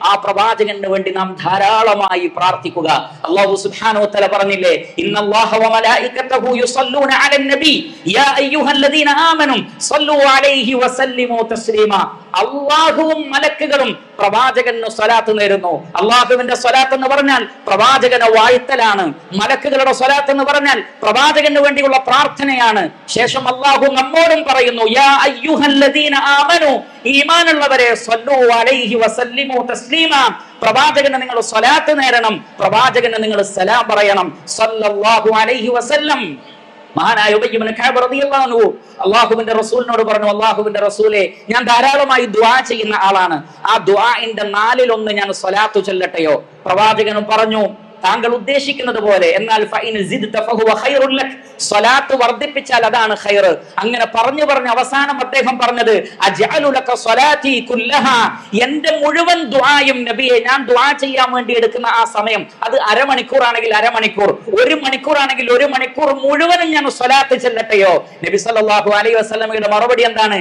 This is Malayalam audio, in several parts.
ആ പ്രവാചകന് വേണ്ടി നാം ധാരാളമായി പ്രാർത്ഥിക്കുക. അല്ലാഹു സുബ്ഹാനഹു വ തആല പറഞ്ഞില്ലേ, ഇന്നല്ലാഹ വ മലായികതഹു യുസല്ലൂന അലൻ നബി യാ അയ്യുഹല്ലദീന ആമനു സല്ലു അലൈഹി വസല്ലിമു തസ്ലീമാ. അല്ലാഹുവും മലക്കുകളും പ്രവാചകന് സ്വലാത്ത് നേരുന്നു. അല്ലാഹുവിന്റെ സ്വലാത്ത് എന്ന് പറഞ്ഞാൽ പ്രവാചകനെ വാഴ്ത്തലാണ്. മലക്കുകളുടെ സ്വലാത്ത് എന്ന് പറഞ്ഞാൽ പ്രവാചകന് വേണ്ടിയുള്ള പ്രാർത്ഥനയാണ്. ശേഷം അല്ലാഹു നമ്മോടും പറയുന്നു, യാ അയ്യുഹല്ലദീന ആമനു, ഈമാനുള്ളവരെ, സല്ലു അലൈഹി വസല്ലിമു തസ്ലീമാ, പ്രവാചകന് നിങ്ങൾ സ്വലാത്ത് നേരണം, പ്രവാചകന് നിങ്ങൾ സലാം പറയണം. സല്ലല്ലാഹു അലൈഹി വസല്ലം. മഹാനായ ഉബയ്യ് ഇബ്നു കഅബ് റളിയല്ലാഹു അൻഹു അല്ലാഹുവിന്റെ റസൂലിനോട് പറഞ്ഞു, അല്ലാഹുവിന്റെ റസൂലേ, ഞാൻ ധാരാളമായി ദുആ ചെയ്യുന്ന ആളാണ്, ആ ദുആഇന്റെ 4-1 ഞാൻ സ്വലാത്ത് ചൊല്ലട്ടെയോ? പ്രവാചകനും പറഞ്ഞു, താങ്കൾ ഉദ്ദേശിക്കുന്നത് പോലെ. എന്നാൽ സ്വലാത്ത് വർദ്ധിപ്പിച്ചാൽ അതാണ് ഖൈർ. അങ്ങനെ പറഞ്ഞു അവസാനം അദ്ദേഹം പറഞ്ഞത്, എന്റെ മുഴുവൻ ദുആയും നബിയെ, ഞാൻ ദുആ ചെയ്യാൻ വേണ്ടി എടുക്കുന്ന ആ സമയം, അത് അരമണിക്കൂറാണെങ്കിൽ അരമണിക്കൂർ, 1 മണിക്കൂറാണെങ്കിൽ 1 മണിക്കൂർ മുഴുവനും ഞാൻ സ്വലാത്ത് ചെല്ലട്ടെയോ? നബി സല്ലല്ലാഹു അലൈഹി വസല്ലമയുടെ മറുപടി എന്താണ്?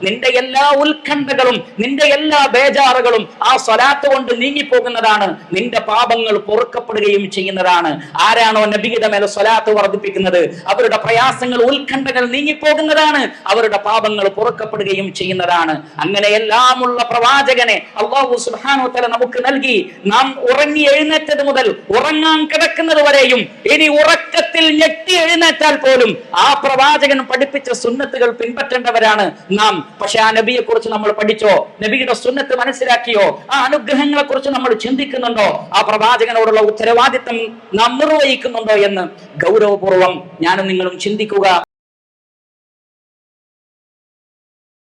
നിന്റെ എല്ലാ ഉത്കണ്ഠകളും നിന്റെ എല്ലാ ബേജാറുകളും ആ സ്വലാത്ത് കൊണ്ട് നീങ്ങിപ്പോകുന്നതാണ്, നിന്റെ പാപങ്ങൾ പൊറുക്കപ്പെടുകയും ചെയ്യുന്നതാണ്. ആരാണോ നബിയുടെ മേലെ സ്വലാത്ത് വർദ്ധിപ്പിക്കുന്നത്, അവരുടെ പ്രയാസങ്ങൾ ഉത്കണ്ഠകൾ നീങ്ങിപ്പോകുന്നതാണ്, അവരുടെ പാപങ്ങൾ പൊറുക്കപ്പെടുകയും ചെയ്യുന്നതാണ്. അങ്ങനെ എല്ലാമുള്ള പ്രവാചകനെ അല്ലാഹു സുബ്ഹാനഹു വ തആല നമുക്ക് നൽകി. നാം ഉറങ്ങി എഴുന്നേറ്റത് മുതൽ ഉറങ്ങാൻ കിടക്കുന്നത് വരെയും, ഇനി ഉറക്കത്തിൽ ഞെട്ടി എഴുന്നേറ്റാൽ പോലും ആ പ്രവാചകൻ പഠിപ്പിച്ച സുന്നത്തുകൾ പിൻപറ്റേണ്ടവരാണ് നാം. പക്ഷെ ആ നബിയെ കുറിച്ച് നമ്മൾ പഠിച്ചോ? നബിയുടെ സുന്നത്ത് മനസ്സിലാക്കിയോ? ആ അനുഗ്രഹങ്ങളെ കുറിച്ച് നമ്മൾ ചിന്തിക്കുന്നുണ്ടോ? ആ പ്രവാചകനോടുള്ള ഉത്തരവാദിത്തം നാം നിർവഹിക്കുന്നുണ്ടോ എന്ന് ഗൗരവപൂർവ്വം ഞാനും നിങ്ങളും ചിന്തിക്കുക.